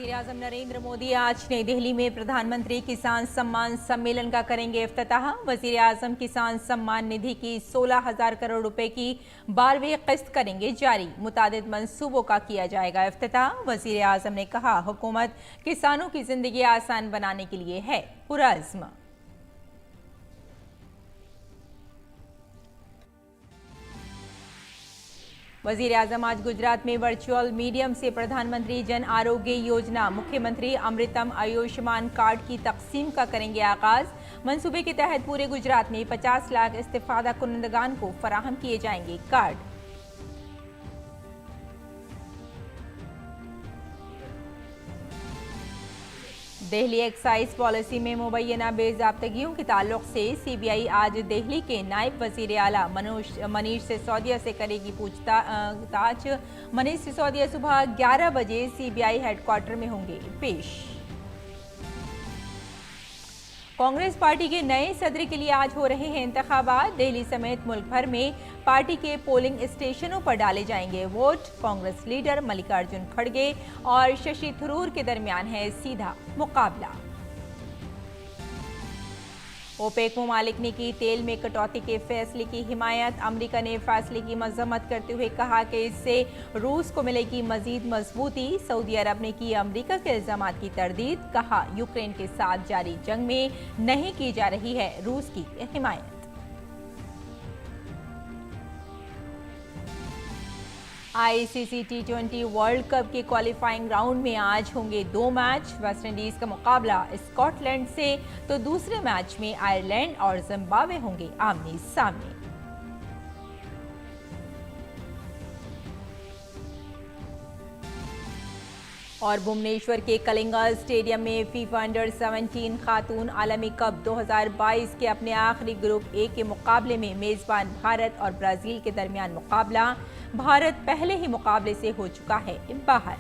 वज़ीर-ए-आज़म नरेंद्र मोदी आज नई दिल्ली में प्रधानमंत्री किसान सम्मान सम्मेलन का करेंगे इफ्तिताह। वज़ीर-ए-आज़म किसान सम्मान निधि की 16,000 करोड़ रुपए की 12वीं किस्त करेंगे जारी। मुतादिद मंसूबों का किया जाएगा इफ्तिताह। वज़ीर-ए-आज़म ने कहा, हुकूमत किसानों की जिंदगी आसान बनाने के लिए है पुरअज़्म। वज़ीर-ए-आज़म आज गुजरात में वर्चुअल मीडियम से प्रधानमंत्री जन आरोग्य योजना मुख्यमंत्री अमृतम आयुष्मान कार्ड की तकसीम का करेंगे आगाज। मंसूबे के तहत पूरे गुजरात में 50 लाख इस्तिफादा कुनंदगान को फराहम किए जाएंगे कार्ड। दिल्ली एक्साइज पॉलिसी में मुबैना बेज़ाब्तगियों के ताल्लुक से सीबीआई आज दिल्ली के नायब वज़ीर आला मनीष सिसोदिया से करेगी पूछताछ। मनीष सिसोदिया सुबह 11 बजे सीबीआई हेडक्वार्टर में होंगे पेश। कांग्रेस पार्टी के नए सदर के लिए आज हो रहे हैं इंतखाबात। दिल्ली समेत मुल्क भर में पार्टी के पोलिंग स्टेशनों पर डाले जाएंगे वोट। कांग्रेस लीडर मल्लिकार्जुन खड़गे और शशि थरूर के दरमियान है सीधा मुकाबला। ओपेक ममालिक ने की तेल में कटौती के फैसले की हिमायत। अमेरिका ने फैसले की मजम्मत करते हुए कहा कि इससे रूस को मिलेगी मजीद मजबूती। सऊदी अरब ने की अमेरिका के इल्जामात की तरदीद। कहा, यूक्रेन के साथ जारी जंग में नहीं की जा रही है रूस की हिमायत। आईसीसी टी20 वर्ल्ड कप के क्वालिफाइंग राउंड में आज होंगे 2 मैच। वेस्टइंडीज का मुकाबला स्कॉटलैंड से तो दूसरे मैच में आयरलैंड और जिम्बाब्वे होंगे आमने सामने। और भुवनेश्वर के कलिंगा स्टेडियम में फीफा अंडर 17 खातून आलमी कप 2022 के अपने आखिरी ग्रुप ए के मुकाबले में मेजबान भारत और ब्राजील के दरमियान मुकाबला। भारत पहले ही मुकाबले से हो चुका है बाहर।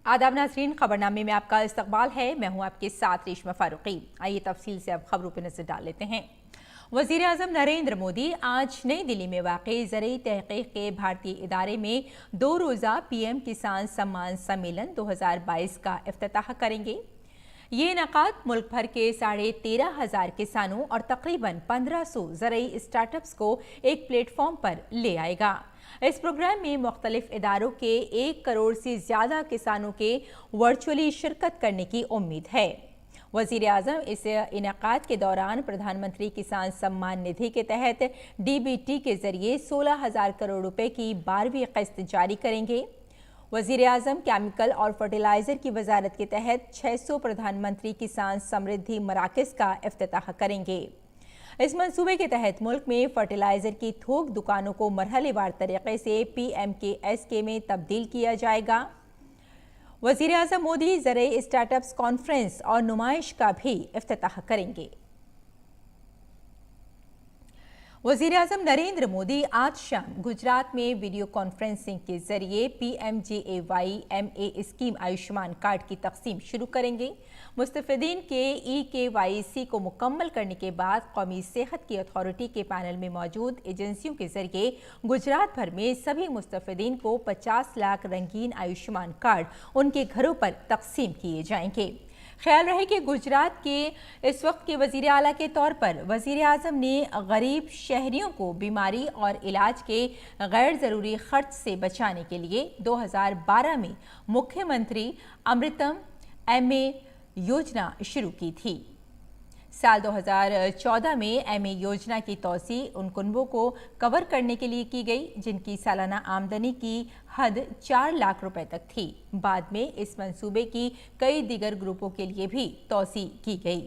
आदाब नाज़रीन, खबरनामे में आपका इस्तकबाल है। मैं हूं आपके साथ रेशमा फारूकी। आइए तफसील से अब खबरों पर नजर डाल लेते हैं। वज़ीर-ए-आज़म नरेंद्र मोदी आज नई दिल्ली में वाक़ई ज़रई तहक़ीक़ के भारतीय इदारे में 2 रोज़ा पीएम किसान सम्मान सम्मेलन 2022 का इफ्तिताह करेंगे। ये इनेकाद मुल्क भर के 13,500 किसानों और तकरीबन 1500 ज़रई स्टार्टअप्स को एक प्लेटफॉर्म पर ले आएगा। इस प्रोग्राम में मुख्तलिफ इदारों के 1 करोड़ से ज़्यादा किसानों के वर्चुअली शिरकत करने की उम्मीद है। वज़ीर-ए-आज़म इस इनेकाद के दौरान प्रधानमंत्री किसान सम्मान निधि के तहत डीबीटी के जरिए 16,000 करोड़ रुपए की 12वीं किस्त जारी करेंगे। वज़ीर-ए-आज़म केमिकल और फर्टिलाइज़र की वजारत के तहत 600 प्रधानमंत्री किसान समृद्धि मराकज़ का इफ्तिताह करेंगे। इस मंसूबे के तहत मुल्क में फर्टिलाइज़र की थोक दुकानों को मरहलेवार तरीके से PMKSK में तब्दील किया जाएगा। वज़ीर-ए-आज़म मोदी ज़रई स्टार्टअप्स कॉन्फ्रेंस और नुमाइश का भी इफ्तिताह करेंगे। वज़ीर-ए-आज़म नरेंद्र मोदी आज शाम गुजरात में वीडियो कॉन्फ्रेंसिंग के जरिए PMJAY-MA स्कीम आयुष्मान कार्ड की तकसीम शुरू करेंगे। मुस्तफ़ीदीन के EKYC को मुकम्मल करने के बाद कौमी सेहत की अथॉरिटी के पैनल में मौजूद एजेंसियों के जरिए गुजरात भर में सभी मुस्तफ़ीदीन को 50 लाख रंगीन आयुष्मान कार्ड उनके घरों पर तकसीम किए जाएंगे। ख्याल रहे कि गुजरात के इस वक्त के वज़ीर आला के तौर पर वज़ीर-ए-आज़म ने गरीब शहरियों को बीमारी और इलाज के गैर ज़रूरी खर्च से बचाने के लिए 2012 में मुख्यमंत्री अमृतम MA योजना शुरू की थी। साल 2014 में MA योजना की तौसी उन कुनबों को कवर करने के लिए की गई जिनकी सालाना आमदनी की हद 4 लाख रुपए तक थी। बाद में इस मंसूबे की कई दीगर ग्रुपों के लिए भी तौसी की गई।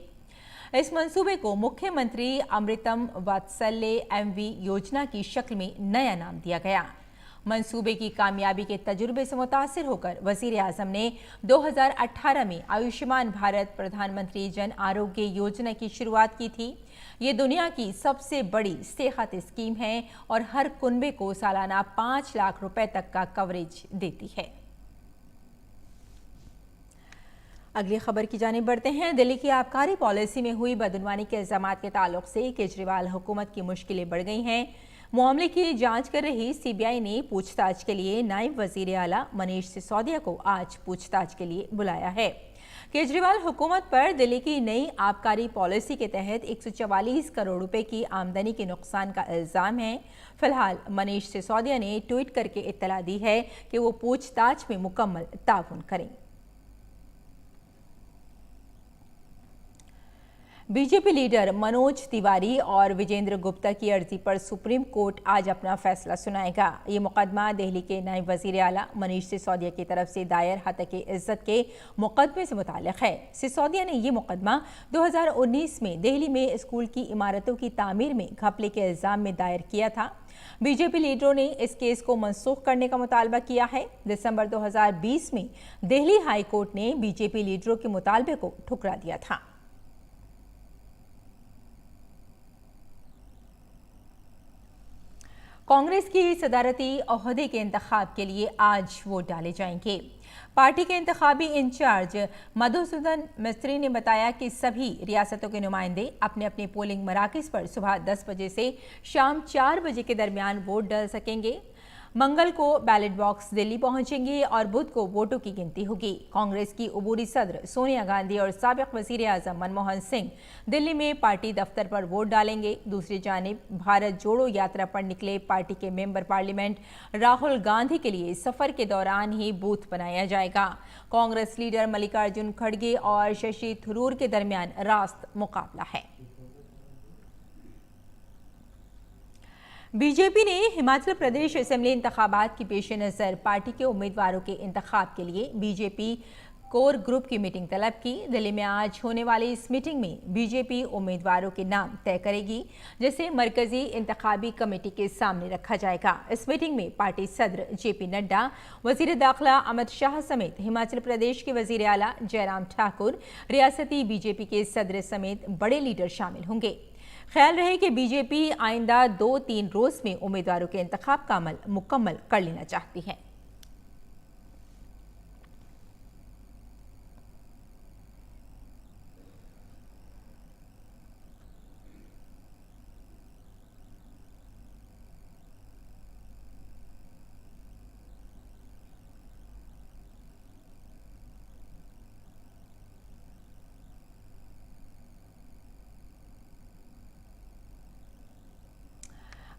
इस मंसूबे को मुख्यमंत्री अमृतम वात्सल्य MV योजना की शक्ल में नया नाम दिया गया। मंसूबे की कामयाबी के तजुर्बे से मुतासिर होकर वज़ीर-ए-आज़म ने 2018 में आयुष्मान भारत प्रधानमंत्री जन आरोग्य योजना की शुरुआत की थी। ये दुनिया की सबसे बड़ी सेहत स्कीम है और हर कुनबे को सालाना 5 लाख रुपए तक का कवरेज देती है। अगली खबर की जानिब बढ़ते हैं। दिल्ली की आबकारी पॉलिसी में हुई बदनवानी के इल्जामात के ताल्लुक से केजरीवाल हुकूमत की मुश्किलें बढ़ गई हैं। मामले की जांच कर रही सीबीआई ने पूछताछ के लिए नायब वजीर आला मनीष सिसोदिया को आज पूछताछ के लिए बुलाया है। केजरीवाल हुकूमत पर दिल्ली की नई आबकारी पॉलिसी के तहत 144 करोड़ रुपए की आमदनी के नुकसान का इल्जाम है। फिलहाल मनीष सिसोदिया ने ट्वीट करके इत्तला दी है कि वो पूछताछ में मुकम्मल ताउन करें। बीजेपी लीडर मनोज तिवारी और विजेंद्र गुप्ता की अर्जी पर सुप्रीम कोर्ट आज अपना फैसला सुनाएगा। ये मुकदमा दिल्ली के नायब वजीर आला मनीष सिसोदिया की तरफ से दायर हत्या-ए-इज्जत के मुकदमे से मुताल्लिक है। सिसोदिया ने ये मुकदमा 2019 में दिल्ली में स्कूल की इमारतों की तामीर में घपले के इल्जाम में दायर किया था। बीजेपी लीडरों ने इस केस को मनसूख करने का मुतालबा किया है। दिसंबर 2020 में दिल्ली हाई कोर्ट ने बीजेपी लीडरों के मुतालबे को ठुकरा दिया था। कांग्रेस की सदारती ओहदे के इंतखाब के लिए आज वोट डाले जाएंगे। पार्टी के इंतखाबी इंचार्ज मधुसूदन मिस्त्री ने बताया कि सभी रियासतों के नुमाइंदे अपने अपने पोलिंग मराकज पर सुबह 10 बजे से शाम 4 बजे के दरमियान वोट डाल सकेंगे। मंगल को बैलेट बॉक्स दिल्ली पहुंचेंगे और बुध को वोटों की गिनती होगी। कांग्रेस की अबूरी सदर सोनिया गांधी और साबिक वजीर आजम मनमोहन सिंह दिल्ली में पार्टी दफ्तर पर वोट डालेंगे। दूसरी जानिब भारत जोड़ो यात्रा पर निकले पार्टी के मेंबर पार्लियामेंट राहुल गांधी के लिए सफर के दौरान ही बूथ बनाया जाएगा। कांग्रेस लीडर मल्लिकार्जुन खड़गे और शशि थरूर के दरमियान रास्त मुकाबला है। बीजेपी ने हिमाचल प्रदेश असेंबली इंतखाबात के पेश नज़र पार्टी के उम्मीदवारों के इंतखाब के लिए बीजेपी कोर ग्रुप की मीटिंग तलब की। दिल्ली में आज होने वाली इस मीटिंग में बीजेपी उम्मीदवारों के नाम तय करेगी, जिसे मरकजी इंतखाबी कमेटी के सामने रखा जाएगा। इस मीटिंग में पार्टी सदर जेपी नड्डा, वजीर दाखिला अमित शाह समेत हिमाचल प्रदेश के वजीर आला जयराम ठाकुर, रियासती बीजेपी के सदर समेत बड़े लीडर शामिल होंगे। ख्याल रहे कि बीजेपी आइंदा 2-3 रोज में उम्मीदवारों के इंतखाब का अमल मुकम्मल कर लेना चाहती है।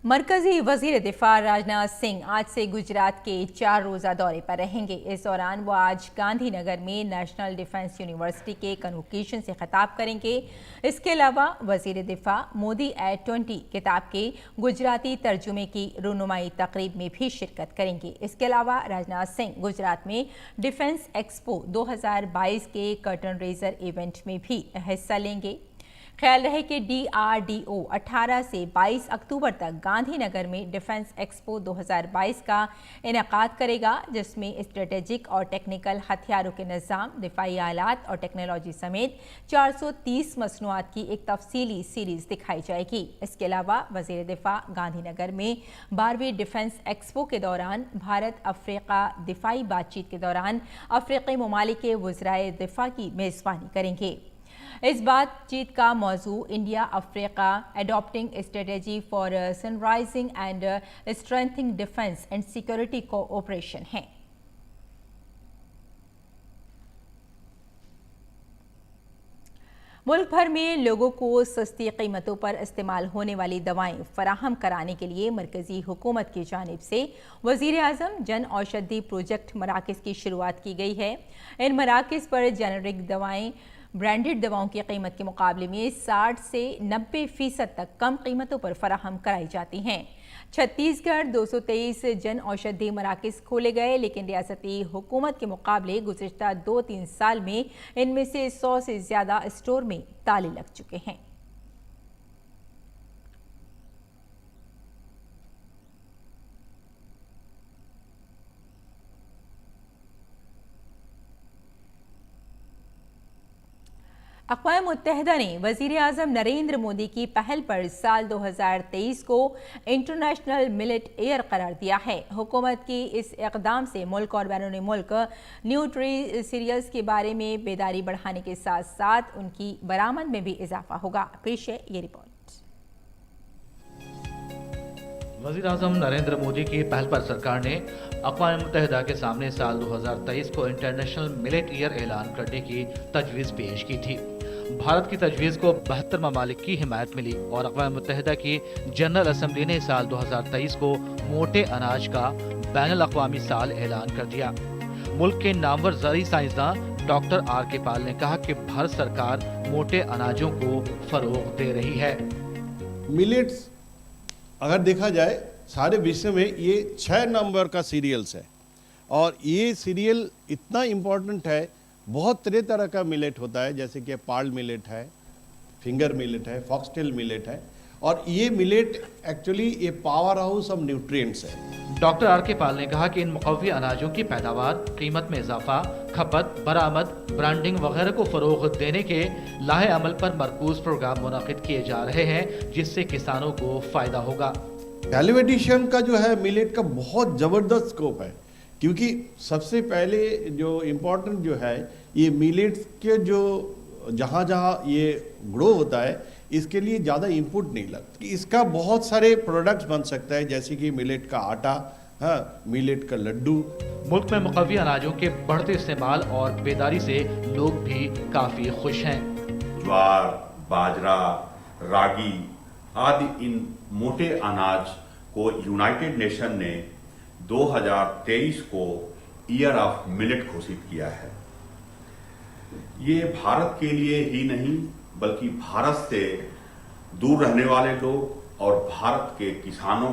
मरकजी वजीर दिफा राजनाथ सिंह आज से गुजरात के 4 रोज़ा दौरे पर रहेंगे। इस दौरान वो आज गांधीनगर में नेशनल डिफेंस यूनिवर्सिटी के कन्वोकेशन से खिताब करेंगे। इसके अलावा वजीर दिफा मोदी एट 20 किताब के गुजराती तर्जुमे की रुनुमाई तकरीब में भी शिरकत करेंगे। इसके अलावा राजनाथ सिंह गुजरात में डिफेंस एक्सपो 2022 के कर्टन रेजर इवेंट में भी हिस्सा लेंगे। ख्याल रहे कि DRDO 18 से 22 अक्टूबर तक गांधीनगर में डिफेंस एक्सपो 2022 का इनेकाद करेगा, जिसमें स्ट्रेटेजिक और टेक्निकल हथियारों के निज़ाम, दिफाई आलात और टेक्नोलॉजी समेत 430 मसनूआत की एक तफसीली सीरीज दिखाई जाएगी। इसके अलावा वजीर दिफा गांधीनगर में 12वीं डिफेंस एक्सपो के दौरान भारत अफ्रीका दिफाई बातचीत के दौरान अफ्रीकी ममालिक के वज़राए दिफा की मेज़बानी करेंगे। इस बातचीत का मौजू India Africa adopting strategy for sunrising and strengthening defence and security cooperation है। मुल्क भर में लोगों को सस्ती कीमतों पर इस्तेमाल होने वाली दवाएं फराहम कराने के लिए मरकजी हुकूमत की जानिब से वजीर आज़म जन औषधि प्रोजेक्ट मराकज़ की शुरुआत की गई है। इन मराकज़ पर जेनेरिक दवाएं ब्रांडेड दवाओं की कीमत के मुकाबले में 60 से 90% तक कम कीमतों पर फराहम कराई जाती हैं। छत्तीसगढ़ 223 जन औषधि मराकज़ खोले गए, लेकिन रियासती हुकूमत के मुकाबले गुज़िश्ता 2-3 साल में इनमें से 100 से ज़्यादा स्टोर में ताले लग चुके हैं। अक़वाम मुत्तहिदा ने वज़ीर आज़म नरेंद्र मोदी की पहल पर साल 2023 को इंटरनेशनल मिलेट ईयर करार दिया है। हुकूमत की इस इक़दाम से मुल्क और बैरून मुल्क न्यूट्री सीरियल्स के बारे में बेदारी बढ़ाने के साथ साथ उनकी बरामद में भी इजाफा होगा। पेश है ये रिपोर्ट। वज़ीर-ए-आज़म नरेंद्र मोदी की पहल पर सरकार ने अक़वाम मुत्तहिदा के सामने साल 2023 को इंटरनेशनल मिलेट ईयर ऐलान करने की तजवीज़ पेश की थी। भारत की तजवीज़ को 72 ममालिक की हिमायत मिली और अक़वाम मुत्तहिदा की जनरल असम्बली ने साल 2023 को मोटे अनाज का बैनुल अक़वामी साल ऐलान कर दिया। मुल्क के नामवर ज़रूरी साइंसदान डॉक्टर R.K. पाल ने कहा कि भारत सरकार मोटे अनाजों को फरोग दे रही है। मिलेट्स अगर देखा जाए सारे विश्व में ये 6 नंबर का सीरियल्स है और ये सीरियल इतना इम्पोर्टेंट है। बहुत तरह तरह का मिलेट होता है, जैसे कि पार्ल मिलेट है, फिंगर मिलेट है, फॉक्सटेल मिलेट है और ये मिलेट एक्चुअली ये पावर हाउस ऑफ न्यूट्रिएंट्स है। Doctor R.K. पाल ने कहा कि इन मुक़व्वी अनाजों की पैदावार, कीमत में इजाफा, खपत, बरामद, ब्रांडिंग वगैरह को फरोग देने के लाहे अमल पर मरकूज प्रोग्राम मुनक़िद किए जा रहे हैं, जिससे किसानों को फ़ायदा होगा। वैल्यू एडिशन का जो है मिलेट का बहुत ज़बरदस्त स्कोप है, क्योंकि सबसे पहले जो इम्पोर्टेंट जो है ये मिलेट्स के जो जहाँ जहाँ ये ग्रो होता है इसके लिए ज़्यादा इनपुट नहीं लगता। इसका बहुत सारे प्रोडक्ट्स बन सकता है, जैसे कि मिलेट का आटा, हाँ, मिलेट का लड्डू। मुल्क में मुक़व्वी अनाजों के बढ़ते इस्तेमाल और बेदारी से लोग भी काफ़ी खुश हैं। ज्वार, बाजरा, रागी आदि इन मोटे अनाज को यूनाइटेड नेशन ने 2023 को ईयर ऑफ मिलेट घोषित किया है। ये भारत के लिए ही नहीं बल्कि भारत से दूर रहने वाले लोग और भारत के किसानों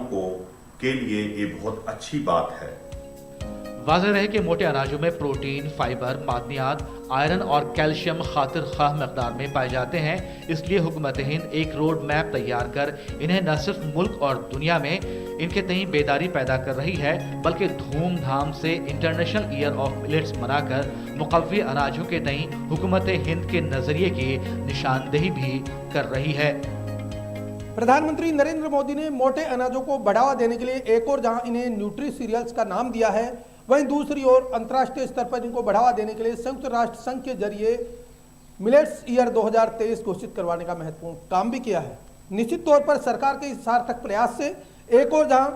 के लिए ये बहुत अच्छी बात है। वाज़ेह रहे कि मोटे अनाजों में प्रोटीन, फाइबर, मादनियात, आयरन और कैल्शियम खातिर खाह मकदार में पाए जाते हैं। इसलिए हुकूमत हिंद एक रोड मैप तैयार कर इन्हें न सिर्फ मुल्क और दुनिया में इनके तई बेदारी पैदा कर रही है, बल्कि धूमधाम से इंटरनेशनल ईयर ऑफ मिलेट्स मनाकर मुक़व्वी अनाजों के तई हुकूमत हिंद के नजरिए की निशानदेही भी कर रही है। प्रधानमंत्री नरेंद्र मोदी ने मोटे अनाजों को बढ़ावा देने के लिए एक और जहां इन्हें न्यूट्री सीरियल्स का नाम दिया है, वहीं दूसरी ओर अंतर्राष्ट्रीय स्तर पर इनको बढ़ावा देने के लिए संयुक्त राष्ट्र संघ के जरिए मिलेट्स ईयर 2023 घोषित करवाने का महत्वपूर्ण काम भी किया है। निश्चित तौर पर सरकार के इस सार्थक प्रयास से एक और जहां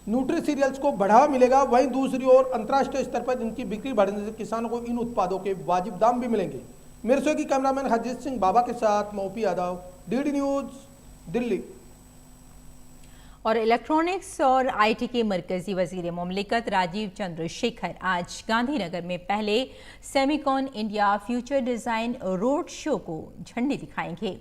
न्यूट्री सीरियल्स को बढ़ावा मिलेगा, वहीं दूसरी ओर अंतर्राष्ट्रीय स्तर पर इनकी बिक्री बढ़ने से किसानों को इन उत्पादों के वाजिब दाम भी मिलेंगे। मेरे सहयोगी कैमरामैन हरजीत सिंह बाबा के साथ मोपी यादव, DD न्यूज, दिल्ली। और इलेक्ट्रॉनिक्स और आईटी के मरकजी वजीर मुमलिकत राजीव चंद्रशेखर आज गांधीनगर में पहले Semicon India future design road show को झंडी दिखाएंगे।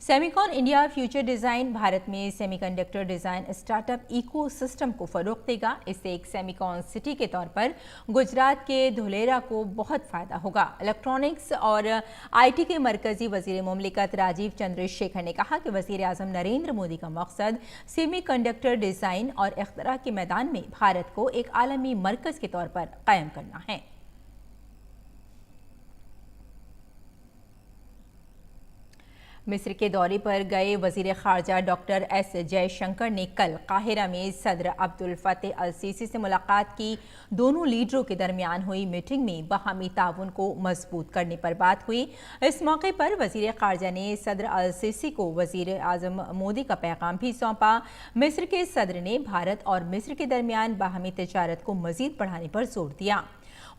Semicon India future design Bharat में सेमीकंडक्टर डिज़ाइन स्टार्टअप इकोसिस्टम को फ़रोग़ देगा। इससे एक सेमिकॉन सिटी के तौर पर गुजरात के धुलेरा को बहुत फ़ायदा होगा। इलेक्ट्रॉनिक्स और आईटी के मरकजी वज़ीर मुमलिकत राजीव चंद्रशेखर ने कहा कि वज़ीर-ए-आज़म नरेंद्र मोदी का मकसद सेमीकंडक्टर डिज़ाइन और इख्तिरा के मैदान में भारत को एक आलमी मरकज़ के तौर पर कायम करना है। मिस्र के दौरे पर गए वजीर खारजा डॉक्टर S जयशंकर ने कल काहिरा में सदर अब्दुल फतेह अल सीसी से मुलाकात की। दोनों लीडरों के दरमियान हुई मीटिंग में बाहमी ताउन को मजबूत करने पर बात हुई। इस मौके पर वजीर खारजा ने सदर अल सीसी को वजीर आजम मोदी का पैगाम भी सौंपा। मिस्र के सदर ने भारत और मिस्र के दरमियान बाहमी तिजारत को मजीद बढ़ाने पर जोर दिया।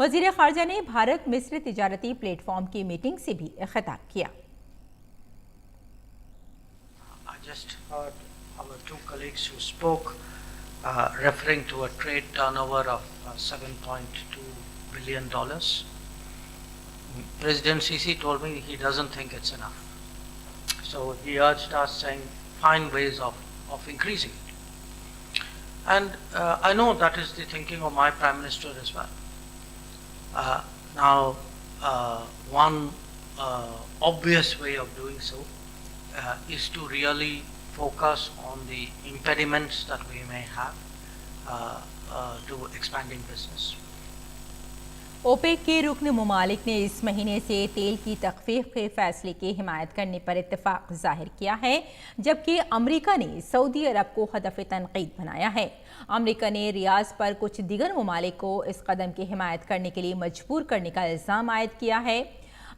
वजीर खारजा ने भारत मिस्र तिजारती प्लेटफॉर्म की मीटिंग से भी खिताब किया। Just heard our two colleagues who spoke referring to a trade turnover of $7.2 billion. President Sisi told me he doesn't think it's enough. So he urged us saying find ways of increasing it. And I know that is the thinking of my Prime Minister as well. Now one obvious way of doing so is to really focus on the impediments that we may have to expanding business. OPEC के रुकन मुमालिक ने इस महीने से तेल की तखफीफ के फैसले की हिमायत करने पर इत्तेफाक जाहिर किया है, जबकि अमरीका ने सऊदी अरब को हदफ तनकीद बनाया है। अमरीका ने रियाज पर कुछ दीगर मुमालिक को इस कदम की हिमायत करने के लिए मजबूर करने का इल्ज़ाम आयद किया है।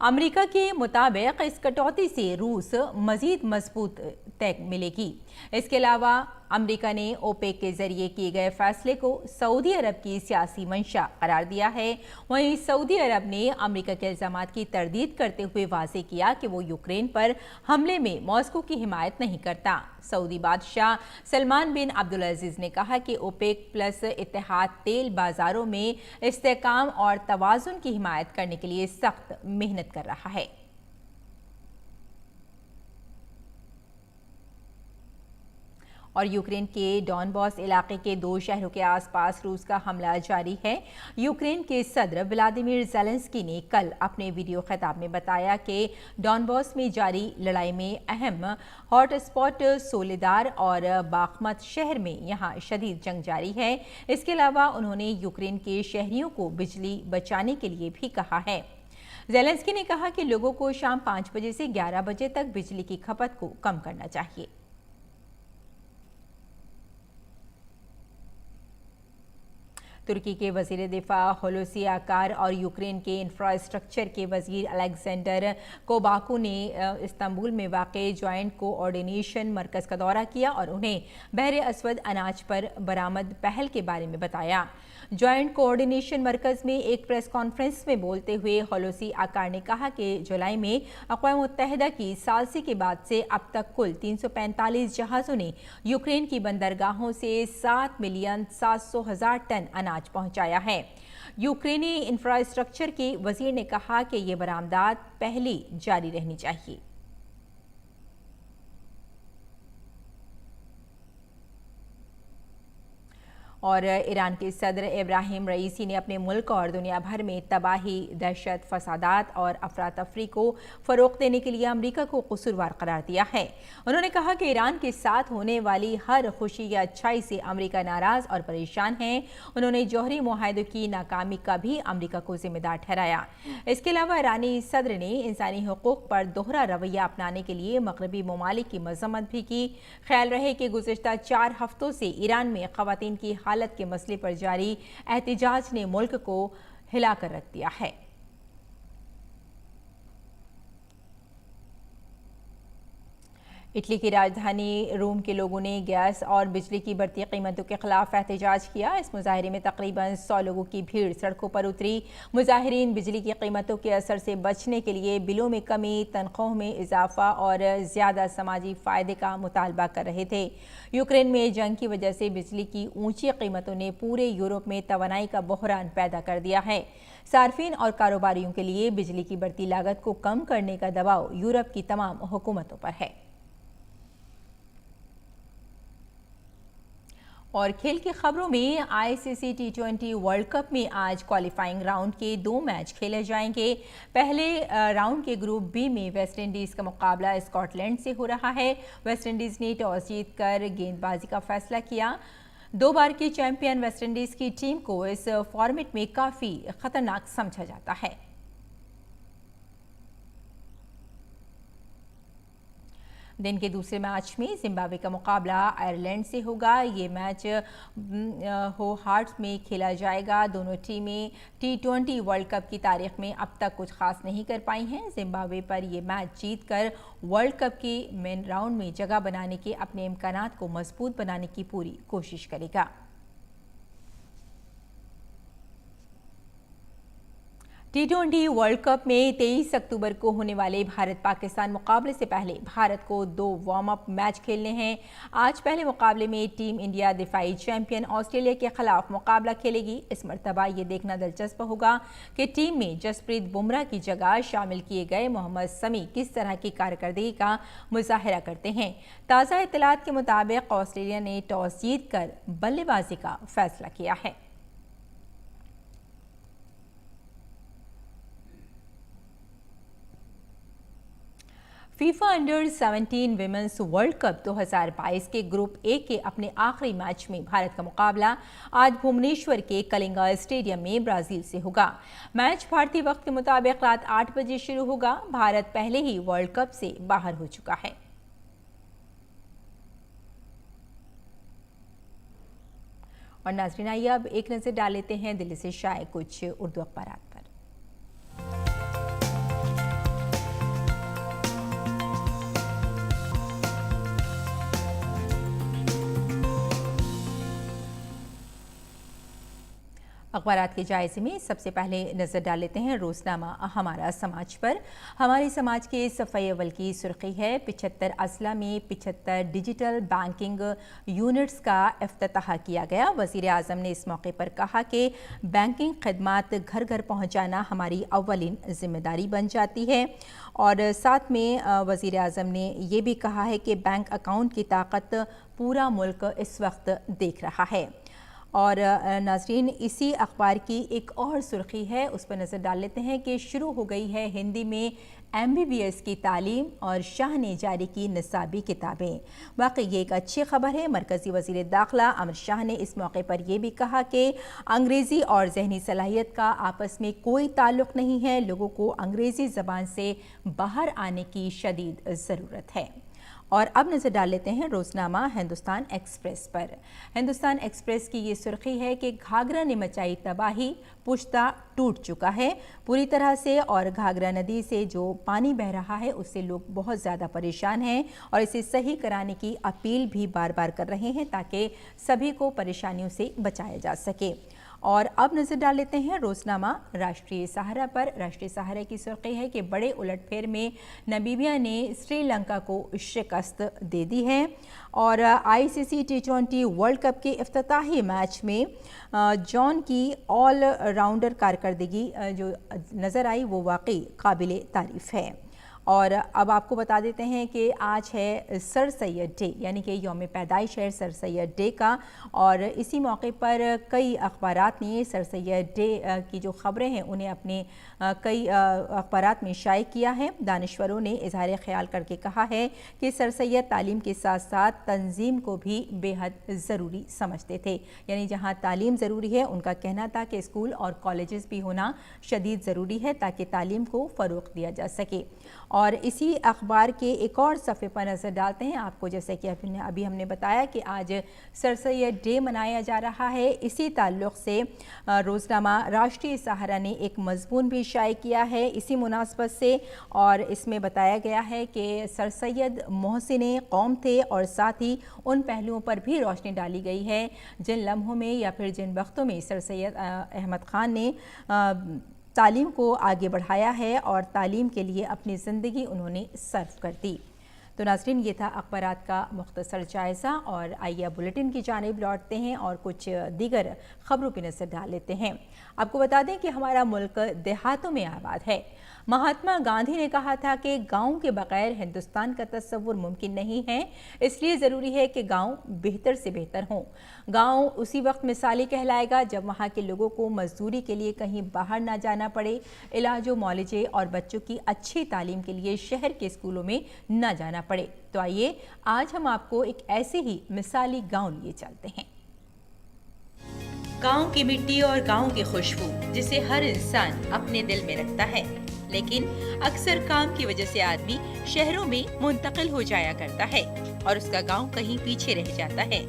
अमरीका के मुताबिक इस कटौती से रूस मजीद मजबूत तय मिलेगी। इसके अलावा अमेरिका ने ओपेक के जरिए किए गए फैसले को सऊदी अरब की सियासी मंशा करार दिया है। वहीं सऊदी अरब ने अमेरिका के इल्जामात की तरदीद करते हुए वाज़ेह किया कि वो यूक्रेन पर हमले में मॉस्को की हिमायत नहीं करता। सऊदी बादशाह सलमान बिन अब्दुल अजीज ने कहा कि ओपेक प्लस इत्तेहाद तेल बाजारों में इस्तेहकाम और तवाज़ुन की हिमायत करने के लिए सख्त मेहनत कर रहा है। और यूक्रेन के डॉनबॉस इलाके के 2 शहरों के आसपास रूस का हमला जारी है। यूक्रेन के सदर व्लादिमीर ज़ेलेंस्की ने कल अपने वीडियो खिताब में बताया कि डॉनबॉस में जारी लड़ाई में अहम हॉटस्पॉट सोलेदार और बाखमत शहर में यहां शदीद जंग जारी है। इसके अलावा उन्होंने यूक्रेन के शहरियों को बिजली बचाने के लिए भी कहा है। ज़ेलेंस्की ने कहा कि लोगों को शाम 5 बजे से 11 बजे तक बिजली की खपत को कम करना चाहिए। तुर्की के वजीर दिफा हुलूसी आकार और यूक्रेन के इंफ्रास्ट्रक्चर के वजीर अलेक्जेंडर कोबाकू ने इस्तांबुल में वाक़ जॉइंट कोऑर्डिनेशन मरकज़ का दौरा किया और उन्हें बहरे अस्वद अनाज पर बरामद पहल के बारे में बताया। जॉइंट कोऑर्डिनेशन मरकज़ में एक प्रेस कॉन्फ्रेंस में बोलते हुए हुलूसी आकार ने कहा कि जुलाई में अक़वाम मुत्तहिदा की सालसी के बाद से अब तक कुल 345 जहाज़ों ने यूक्रेन की बंदरगाहों से 7,700,000 टन अनाज पहुंचाया है। यूक्रेनी इंफ्रास्ट्रक्चर के वजीर ने कहा कि ये बरामदात पहले जारी रहनी चाहिए। और ईरान के सदर इब्राहिम रईसी ने अपने मुल्क और दुनिया भर में तबाही, दहशत, फसादात और अफरा तफरी को फ़रोग़ देने के लिए अमेरिका को कसूरवार करार दिया है। उन्होंने कहा कि ईरान के साथ होने वाली हर खुशी या अच्छाई से अमेरिका नाराज़ और परेशान है। उन्होंने जौहरी मुआहदे की नाकामी का भी अमेरिका को जिम्मेदार ठहराया। इसके अलावा ईरानी सदर ने इंसानी हुकूक़ पर दोहरा रवैया अपनाने के लिए मगरबी ममालिक की मज़म्मत भी की। ख्याल रहे कि गुज़िश्ता 4 हफ्तों से ईरान में ख़वातीन की हालत के मसले पर जारी एहतिजाज ने मुल्क को हिलाकर रख दिया है। इटली की राजधानी रोम के लोगों ने गैस और बिजली की बढ़ती कीमतों के खिलाफ एहतजाज किया। इस मुजाहरे में तकरीबन 100 लोगों की भीड़ सड़कों पर उतरी। मुजाहिरीन बिजली की कीमतों के असर से बचने के लिए बिलों में कमी, तनख्वाहों में इजाफा और ज़्यादा समाजी फ़ायदे का मुतालबा कर रहे थे। यूक्रेन में जंग की वजह से बिजली की ऊंची कीमतों ने पूरे यूरोप में तवानाई का बहरान पैदा कर दिया है। सार्फिन और कारोबारियों के लिए बिजली की बढ़ती लागत को कम करने का दबाव यूरोप की तमाम हुकूमतों पर है। और खेल की खबरों में आईसीसी T20 वर्ल्ड कप में आज क्वालिफाइंग राउंड के 2 मैच खेले जाएंगे। पहले राउंड के ग्रुप बी में वेस्ट इंडीज़ का मुकाबला स्कॉटलैंड से हो रहा है। वेस्ट इंडीज़ ने टॉस जीतकर गेंदबाजी का फैसला किया। 2 बार की चैंपियन वेस्ट इंडीज़ की टीम को इस फॉर्मेट में काफ़ी खतरनाक समझा जाता है। दिन के दूसरे मैच में जिम्बाब्वे का मुकाबला आयरलैंड से होगा। ये मैच हो हार्ट्स में खेला जाएगा। दोनों टीमें T20 वर्ल्ड कप की तारीख में अब तक कुछ खास नहीं कर पाई हैं। जिम्बाब्वे पर ये मैच जीतकर वर्ल्ड कप के मेन राउंड में जगह बनाने के अपने इम्कानात को मजबूत बनाने की पूरी कोशिश करेगा। T20 वर्ल्ड कप में 23 अक्टूबर को होने वाले भारत पाकिस्तान मुकाबले से पहले भारत को 2 वार्म अप मैच खेलने हैं। आज पहले मुकाबले में टीम इंडिया दिफाई चैंपियन ऑस्ट्रेलिया के खिलाफ मुकाबला खेलेगी। इस मरतबा ये देखना दिलचस्प होगा कि टीम में जसप्रीत बुमराह की जगह शामिल किए गए मोहम्मद शमी किस तरह की कारकर्दगी का मुजाहरा करते हैं। ताज़ा इत्तलात के मुताबिक ऑस्ट्रेलिया ने टॉस जीतकर बल्लेबाजी का फैसला किया है। FIFA under 17 women's world cup 2022 के ग्रुप ए के अपने आखिरी मैच में भारत का मुकाबला आज भुवनेश्वर के कलिंगा स्टेडियम में ब्राजील से होगा। मैच भारतीय वक्त के मुताबिक रात 8 बजे शुरू होगा। भारत पहले ही वर्ल्ड कप से बाहर हो चुका है। और नाज़रीन, आइए अब एक नज़र डाल लेते हैं दिल्ली से शाये कुछ उर्दू अखबारात पर। अखबारात के जायजे में सबसे पहले नजर डाल लेते हैं रोजनामा हमारा समाज पर। हमारे समाज के सफ़े अव्वल की सुर्खी है 75 अजला में 75 डिजिटल बैंकिंग यूनिट्स का इफ्तिताह किया गया। वज़ीर आज़म ने इस मौके पर कहा कि बैंकिंग खदमात घर घर पहुँचाना हमारी अव्वलिन जिम्मेदारी बन जाती है। और साथ में वज़ीर आज़म ने ये भी कहा है कि बैंक अकाउंट की ताकत पूरा मुल्क इस वक्त देख रहा है। और नाज़रीन, इसी अखबार की एक और सुर्खी है, उस पर नज़र डाल लेते हैं कि शुरू हो गई है हिंदी में MBBS की तालीम और शाह ने जारी की निसाबी किताबें। वाकई ये एक अच्छी खबर है। मरकज़ी वज़ीर दाखिला अमित शाह ने इस मौके पर यह भी कहा कि अंग्रेज़ी और जहनी सलाहियत का आपस में कोई ताल्लुक़ नहीं है। लोगों को अंग्रेज़ी ज़बान से बाहर आने की शदीद ज़रूरत है। और अब नज़र डाल लेते हैं रोज़नामा हिंदुस्तान एक्सप्रेस पर। हिंदुस्तान एक्सप्रेस की ये सुर्खी है कि घाघरा ने मचाई तबाही, पुश्ता टूट चुका है पूरी तरह से और घाघरा नदी से जो पानी बह रहा है उससे लोग बहुत ज़्यादा परेशान हैं और इसे सही कराने की अपील भी बार बार कर रहे हैं ताकि सभी को परेशानियों से बचाया जा सके। और अब नज़र डाल लेते हैं रोज़नामा राष्ट्रीय सहारा पर। राष्ट्रीय सहारा की सुर्खी है कि बड़े उलटफेर में नामीबिया ने श्रीलंका को शिकस्त दे दी है। और ICC T20 वर्ल्ड कप के इफ्तिताही मैच में जॉन की ऑल राउंडर कारकर्दगी जो नज़र आई वो वाकई काबिल तारीफ़ है। और अब आपको बता देते हैं कि आज है सर सैयद डे, यानी कि यौम पैदाइश है सर सैयद डे का। और इसी मौके पर कई अखबारात ने सर सैयद डे की जो ख़बरें हैं उन्हें अपने कई अखबारात में शाये किया है। दानिश्वरों ने इजहार ख्याल करके कहा है कि सर सैयद तालीम के साथ साथ तंजीम को भी बेहद ज़रूरी समझते थे, यानी जहाँ तालीम ज़रूरी है उनका कहना था कि स्कूल और कॉलेजेस भी होना शदीद ज़रूरी है ताकि तालीम को फ़रोग़ दिया जा सके। और इसी अखबार के एक और सफ़े पर नज़र डालते हैं आपको, जैसे कि अभी हमने बताया कि आज सर सैयद डे मनाया जा रहा है। इसी ताल्लुक़ से रोज़नामा राष्ट्रीय सहारा ने एक मज़मून भी शाये किया है इसी मुनासबत से। और इसमें बताया गया है कि सर सैयद मोहसिन कौम थे और साथ ही उन पहलुओं पर भी रोशनी डाली गई है जिन लम्हों में या फिर जिन वक्तों में सर सैयद अहमद ख़ान ने तालीम को आगे बढ़ाया है और तालीम के लिए अपनी ज़िंदगी उन्होंने सर्व कर दी। तो नाज़रीन, ये था अखबारात का मुख्तसर जायज़ा। और आइए बुलेटिन की जानिब लौटते हैं और कुछ दीगर ख़बरों पर नज़र डाल लेते हैं। आपको बता दें कि हमारा मुल्क देहातों में आबाद है। महात्मा गांधी ने कहा था कि गाँव के बगैर हिंदुस्तान का तस्वुर मुमकिन नहीं है, इसलिए ज़रूरी है कि गाँव बेहतर से बेहतर हों। गाँव उसी वक्त मिसाली कहलाएगा जब वहाँ के लोगों को मजदूरी के लिए कहीं बाहर ना जाना पड़े, इलाज मुआलजे और बच्चों की अच्छी तालीम के लिए शहर के स्कूलों में ना जाना पड़े। तो आइए आज हम आपको एक ऐसे ही मिसाली गाँव लिए चलते हैं। गाँव की मिट्टी और गाँव की खुशबू जिसे हर इंसान अपने दिल में रखता है, लेकिन अक्सर काम की वजह से आदमी शहरों में मुंतकिल हो जाया करता है और उसका गांव कहीं पीछे रह जाता है।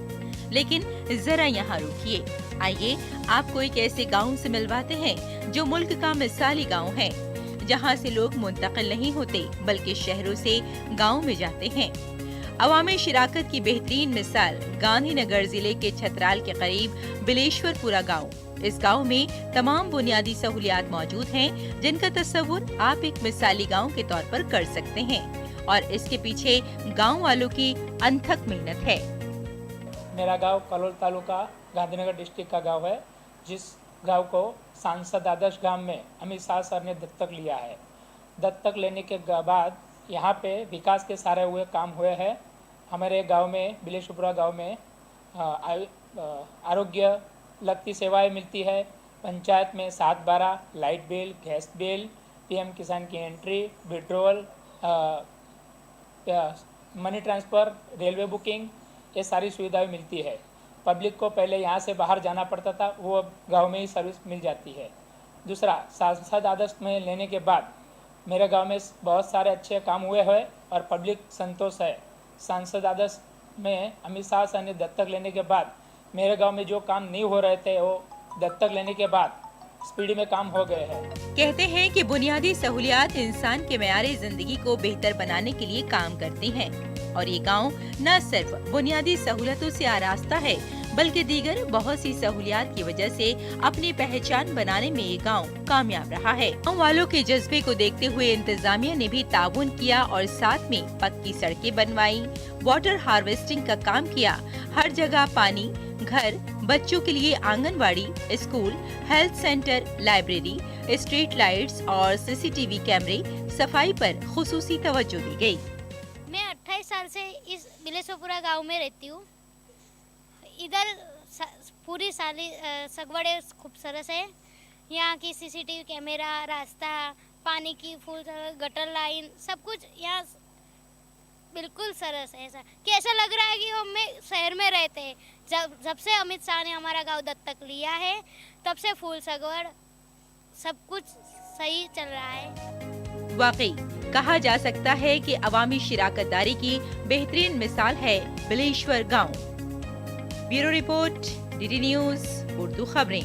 लेकिन जरा यहाँ रुकिए, आइए आपको एक ऐसे गांव से मिलवाते हैं जो मुल्क का मिसाली गांव है, जहाँ से लोग मुंतकिल नहीं होते बल्कि शहरों से गांव में जाते हैं। अवामी शिराकत की बेहतरीन मिसाल गांधीनगर जिले के छतराल के करीब बिलेश्वरपुरा गाँव। इस गांव में तमाम बुनियादी सहूलियात मौजूद हैं जिनका तस्वुर आप एक मिसाली गांव के तौर पर कर सकते हैं और इसके पीछे गांव वालों की अनथक मेहनत है। मेरा गांव कलोल तालुका गांधीनगर डिस्ट्रिक्ट का गांव है, जिस गांव को सांसद आदर्श गांव में अमित शाह सर ने दत्तक लिया है। दत्तक लेने के बाद यहाँ पे विकास के सारे हुए काम हुए हैं। हमारे गांव में बिलेश्वरपुरा गांव में आरोग्य लगती सेवाएं मिलती है। पंचायत में 7-12 light bill, gas bill, PM किसान की entry, withdrawal, money transfer, railway booking, ये सारी सुविधाएं मिलती है। पब्लिक को पहले यहाँ से बाहर जाना पड़ता था, वो अब गांव में ही सर्विस मिल जाती है। दूसरा, सांसद आदर्श में लेने के बाद मेरे गांव में बहुत सारे अच्छे काम हुए हैं और पब्लिक संतोष है। सांसद आदर्श में अमित शाह सर ने दत्तक लेने के बाद मेरे गांव में जो काम नहीं हो रहे थे वो दत्तक लेने के बाद स्पीड में काम हो गए हैं। कहते हैं कि बुनियादी सहूलियात इंसान के मेयारे जिंदगी को बेहतर बनाने के लिए काम करती हैं और ये गांव न सिर्फ बुनियादी सहूलतों से आरास्ता है बल्कि दीगर बहुत सी सहूलियात की वजह से अपनी पहचान बनाने में ये गांव कामयाब रहा है। गांव वालों के जज्बे को देखते हुए इंतजामिया ने भी ताउन किया और साथ में पक्की सड़कें बनवाई, वाटर हार्वेस्टिंग का काम किया। हर जगह पानी, घर, बच्चों के लिए anganwadi, school, health centre, library, street lights और सीसीटीवी कैमरे, सफाई पर खुसूसी तवज्जो दी गई। मैं 28 साल से इस बिलेसोपुरा गांव में रहती हूँ। इधर पूरी साली सगवड़े खूब सरस है। यहाँ की सीसीटीवी कैमरा, रास्ता, पानी की फुल गटर लाइन, सब कुछ यहाँ बिल्कुल सरस है। ऐसा कि ऐसा लग रहा है कि हम शहर में रहते हैं। जब से अमित शाह ने हमारा गांव दत्तक लिया है, तब से फूल सगवड़ सब कुछ सही चल रहा है। वाकई कहा जा सकता है कि अवामी शिराकतदारी की बेहतरीन मिसाल है बिलेश्वर गांव। Bureau report, DD news Urdu खबरें।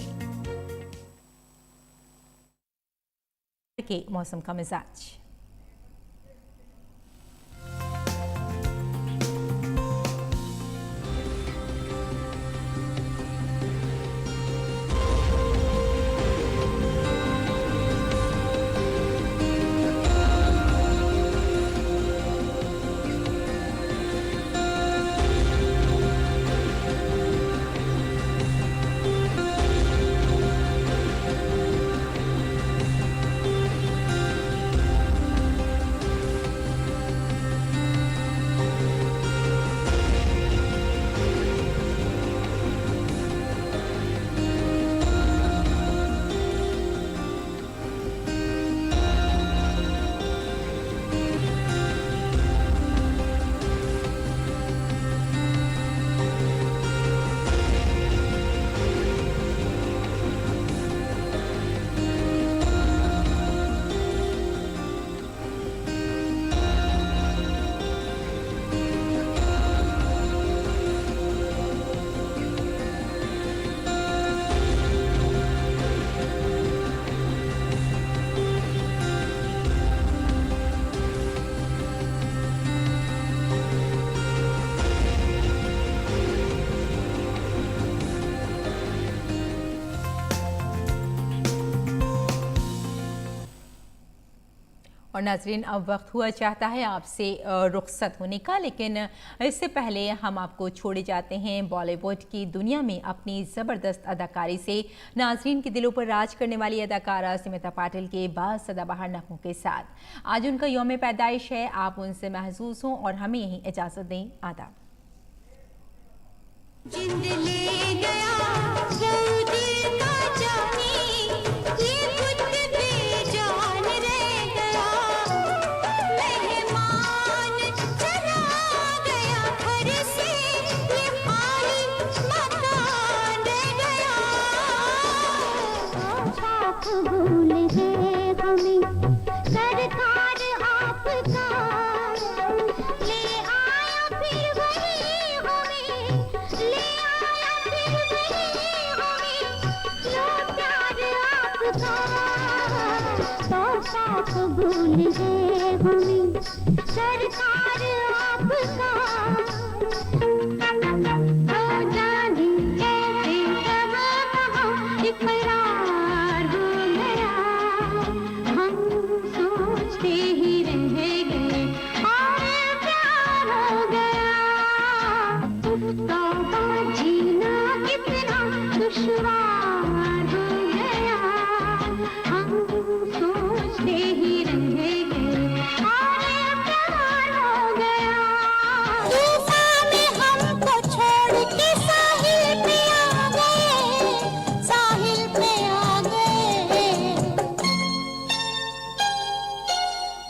के मौसम का मिजाज। और नाजरीन, अब वक्त हुआ चाहता है आपसे रुखसत होने का, लेकिन इससे पहले हम आपको छोड़े जाते हैं बॉलीवुड की दुनिया में अपनी ज़बरदस्त अदाकारी से नाजरीन के दिलों पर राज करने वाली अदाकारा स्मिता पाटिल के बासदाबहार नगमों के साथ। आज उनका यौम पैदाइश है, आप उनसे महसूस हों और हमें यही इजाज़त दें। आदाब।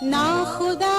ना खुदा